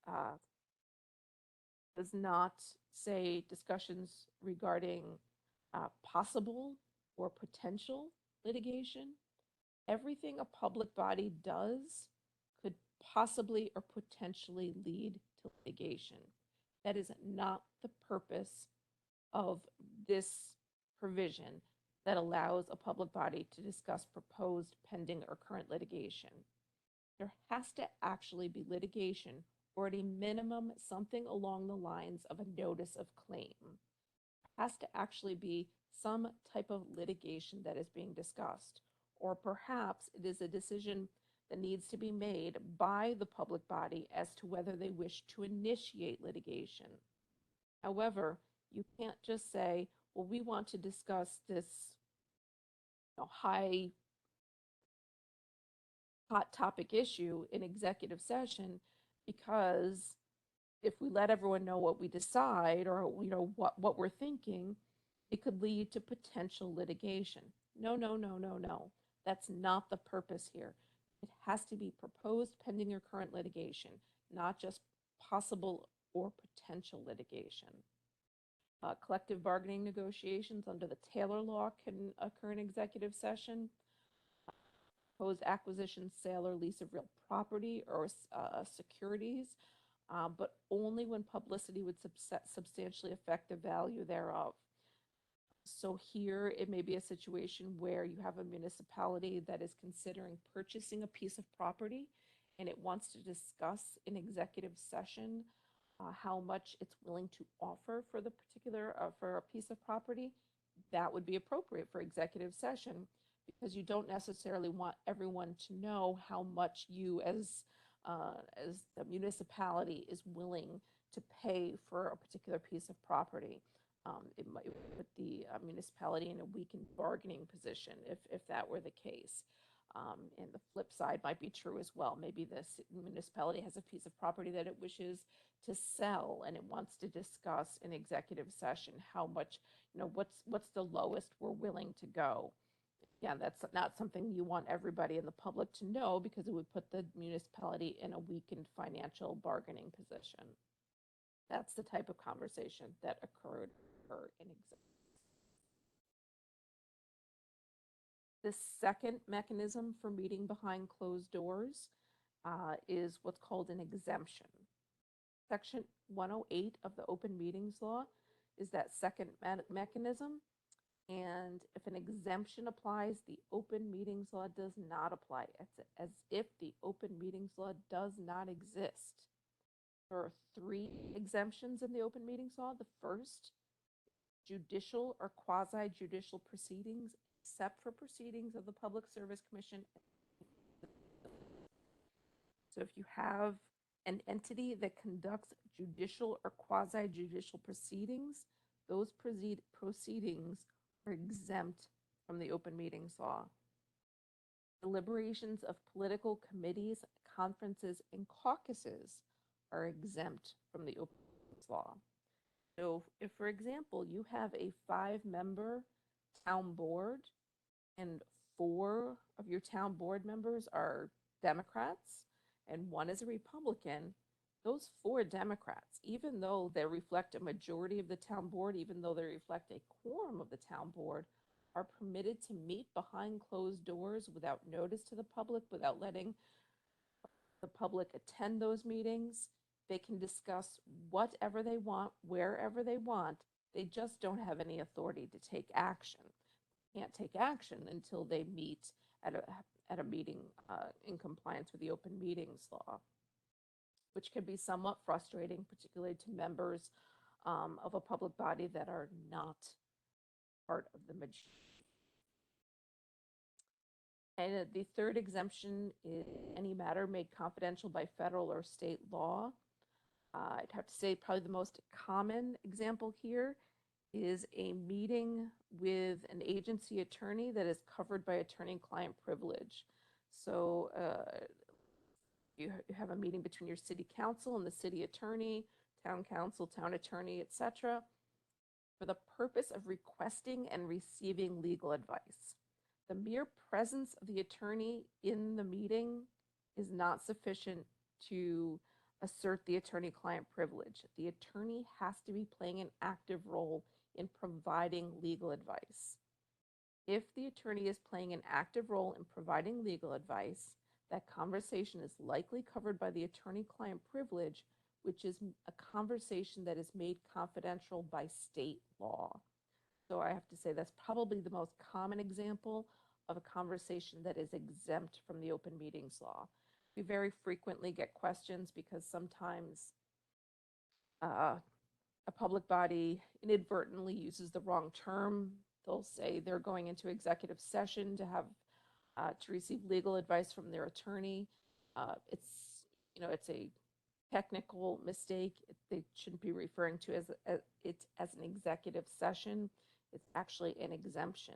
does not say discussions regarding possible or potential litigation. Everything a public body does could possibly or potentially lead to litigation. That is not the purpose of this provision that allows a public body to discuss proposed, pending, or current litigation. There has to actually be litigation, or at a minimum, something along the lines of a notice of claim. There has to actually be some type of litigation that is being discussed, or perhaps it is a decision that needs to be made by the public body as to whether they wish to initiate litigation. However, you can't just say, well, we want to discuss this hot topic issue in executive session, because if we let everyone know what we decide, or what we're thinking, it could lead to potential litigation. No, no, no, no, no. That's not the purpose here. It has to be proposed, pending, or current litigation, not just possible or potential litigation. Collective bargaining negotiations under the Taylor Law can occur in executive session. Proposed acquisition, sale, or lease of real property or securities, but only when publicity would substantially affect the value thereof. So here it may be a situation where you have a municipality that is considering purchasing a piece of property and it wants to discuss in executive session how much it's willing to offer for the particular for a piece of property. That would be appropriate for executive session, because you don't necessarily want everyone to know how much you as the municipality is willing to pay for a particular piece of property. It might put the municipality in a weakened bargaining position if that were the case. And the flip side might be true as well. Maybe this municipality has a piece of property that it wishes to sell and it wants to discuss in executive session how much, what's the lowest we're willing to go. Yeah, that's not something you want everybody in the public to know, because it would put the municipality in a weakened financial bargaining position. That's the type of conversation that occurred in executive. The second mechanism for meeting behind closed doors is what's called an exemption. Section 108 of the Open Meetings Law is that second mechanism. And if an exemption applies, the Open Meetings Law does not apply. It's as if the Open Meetings Law does not exist. There are 3 exemptions in the Open Meetings Law. The first, judicial or quasi-judicial proceedings, except for proceedings of the Public Service Commission. So if you have an entity that conducts judicial or quasi-judicial proceedings, those proceedings are exempt from the Open Meetings Law. Deliberations of political committees, conferences, and caucuses are exempt from the Open Meetings Law. So if, for example, you have a 5-member town board and 4 of your town board members are Democrats and 1 is a Republican, those 4 Democrats, even though they reflect a majority of the town board, even though they reflect a quorum of the town board, are permitted to meet behind closed doors without notice to the public, without letting the public attend those meetings. They can discuss whatever they want, wherever they want. They just don't have any authority to take action. Can't take action until they meet at a meeting in compliance with the Open Meetings Law, which can be somewhat frustrating, particularly to members of a public body that are not part of the majority. And the third exemption is any matter made confidential by federal or state law. I'd have to say probably the most common example here is a meeting with an agency attorney that is covered by attorney-client privilege. So you have a meeting between your city council and the city attorney, town council, town attorney, etc., for the purpose of requesting and receiving legal advice. The mere presence of the attorney in the meeting is not sufficient to assert the attorney-client privilege. The attorney has to be playing an active role in providing legal advice. If the attorney is playing an active role in providing legal advice, that conversation is likely covered by the attorney-client privilege, which is a conversation that is made confidential by state law. So I have to say that's probably the most common example of a conversation that is exempt from the open meetings law. We very frequently get questions because sometimes a public body inadvertently uses the wrong term. They'll say they're going into executive session to have to receive legal advice from their attorney. It's a technical mistake. They shouldn't be referring to it as an executive session. It's actually an exemption.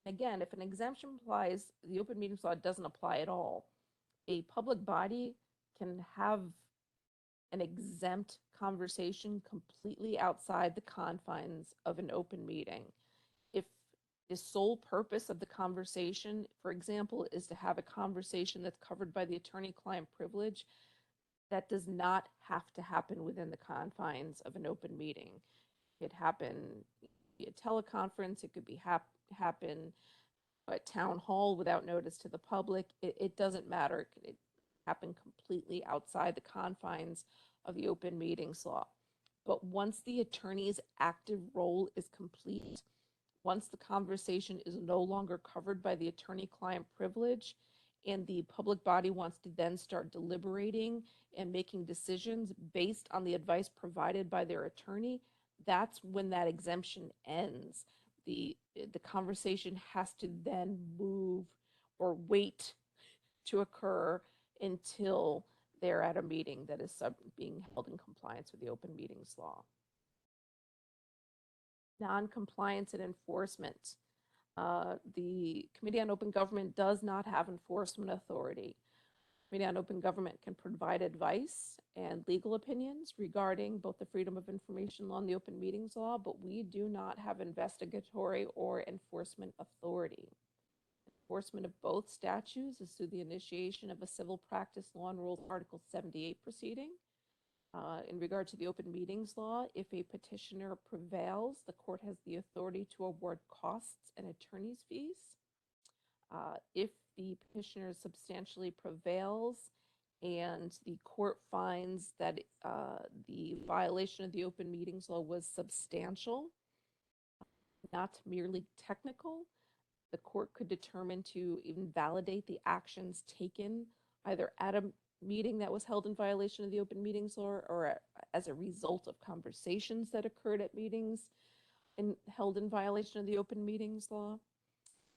Again, if an exemption applies, the open meetings law doesn't apply at all. A public body can have an exempt conversation completely outside the confines of an open meeting. If the sole purpose of the conversation, for example, is to have a conversation that's covered by the attorney-client privilege, that does not have to happen within the confines of an open meeting. It could happen via teleconference, it could be happen at town hall without notice to the public. It doesn't matter. It could happen completely outside the confines of the open meetings law. But once the attorney's active role is complete, once the conversation is no longer covered by the attorney-client privilege, and the public body wants to then start deliberating and making decisions based on the advice provided by their attorney, that's when that exemption ends. The conversation has to then move or wait to occur until they're at a meeting that is being held in compliance with the open meetings law. Non-compliance and enforcement. The Committee on Open Government does not have enforcement authority. Committee on Open Government can provide advice and legal opinions regarding both the Freedom of Information Law and the Open Meetings Law, but we do not have investigatory or enforcement authority. Enforcement of both statutes is through the initiation of a Civil Practice Law and Rules Article 78 proceeding. In regard to the open meetings law, if a petitioner prevails, the court has the authority to award costs and attorney's fees. If the petitioner substantially prevails and the court finds that the violation of the open meetings law was substantial, not merely technical, the court could determine to invalidate the actions taken either at a meeting that was held in violation of the open meetings law or as a result of conversations that occurred at meetings held in violation of the open meetings law.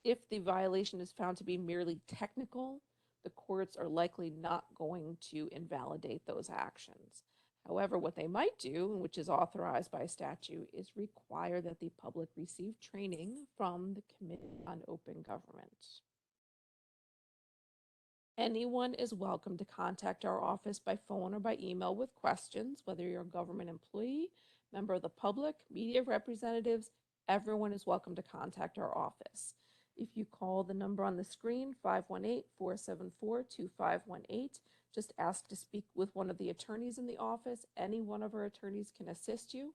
If the violation is found to be merely technical, the courts are likely not going to invalidate those actions. However, what they might do, which is authorized by statute, is require that the public receive training from the Committee on Open Government. Anyone is welcome to contact our office by phone or by email with questions, whether you're a government employee, member of the public, media representatives, everyone is welcome to contact our office. If you call the number on the screen, 518-474-2518, just ask to speak with one of the attorneys in the office. Any one of our attorneys can assist you.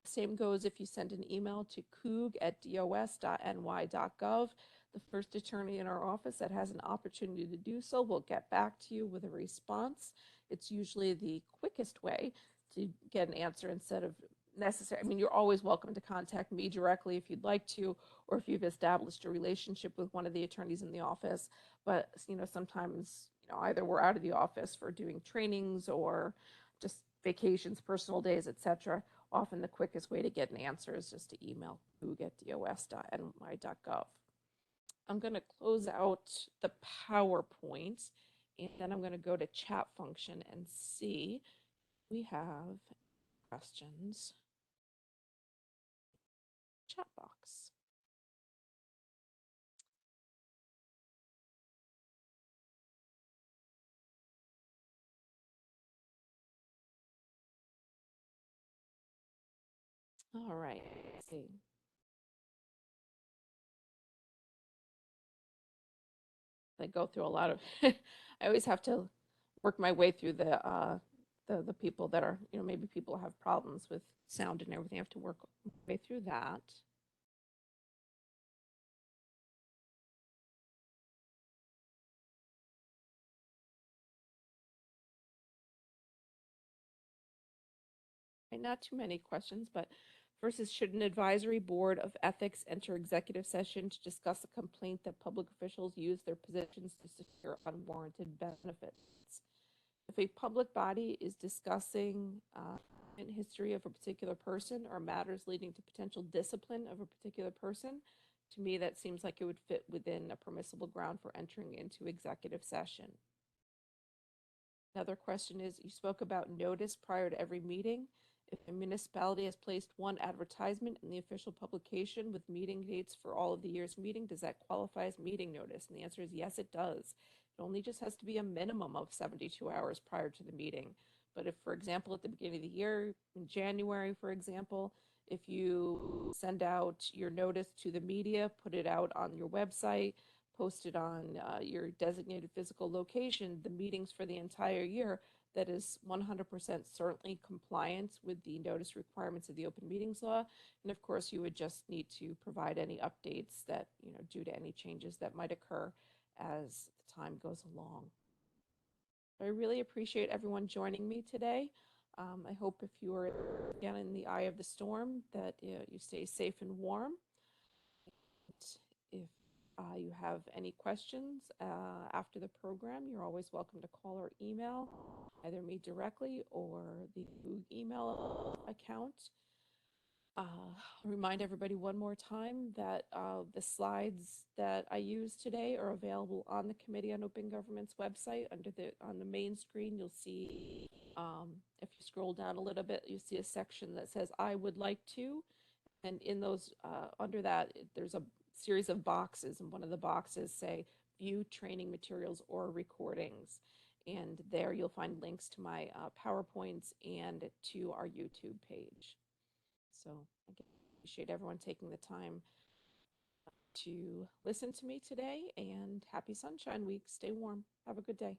Same goes if you send an email to coog@dos.ny.gov. The first attorney in our office that has an opportunity to do so will get back to you with a response. It's usually the quickest way to get an answer instead of necessary. I mean, you're always welcome to contact me directly if you'd like to, or if you've established a relationship with one of the attorneys in the office. But, sometimes, either we're out of the office for doing trainings or just vacations, personal days, etc. Often the quickest way to get an answer is just to email coog@dos.ny.gov. I'm going to close out the PowerPoint, and then I'm going to go to chat function and see if we have questions. Chat box. All right, let's see. I go through a lot of, I always have to work my way through the the people that are, maybe people have problems with sound and everything, have to work their way through that. Not too many questions, but first is, should an advisory board of ethics enter executive session to discuss a complaint that public officials use their positions to secure unwarranted benefits? If a public body is discussing in history of a particular person or matters leading to potential discipline of a particular person, to me that seems like it would fit within a permissible ground for entering into executive session. Another question is, you spoke about notice prior to every meeting. If a municipality has placed one advertisement in the official publication with meeting dates for all of the year's meeting, does that qualify as meeting notice? And the answer is yes, it does. It only just has to be a minimum of 72 hours prior to the meeting. But if, for example, at the beginning of the year, in January, for example, if you send out your notice to the media, put it out on your website, posted on your designated physical location, the meetings for the entire year, that is 100% certainly compliant with the notice requirements of the open meetings law. And of course, you would just need to provide any updates that, due to any changes that might occur as the time goes along. I really appreciate everyone joining me today. I hope if you are again in the eye of the storm that you stay safe and warm. If you have any questions after the program, you're always welcome to call or email either me directly or the email account. I'll remind everybody one more time that the slides that I used today are available on the Committee on Open Government's website. On the main screen, you'll see, if you scroll down a little bit, you see a section that says I would like to. And in those, under that, there's a series of boxes, and one of the boxes say view training materials or recordings. And there you'll find links to my PowerPoints and to our YouTube page. So I appreciate everyone taking the time to listen to me today, and happy Sunshine Week. Stay warm. Have a good day.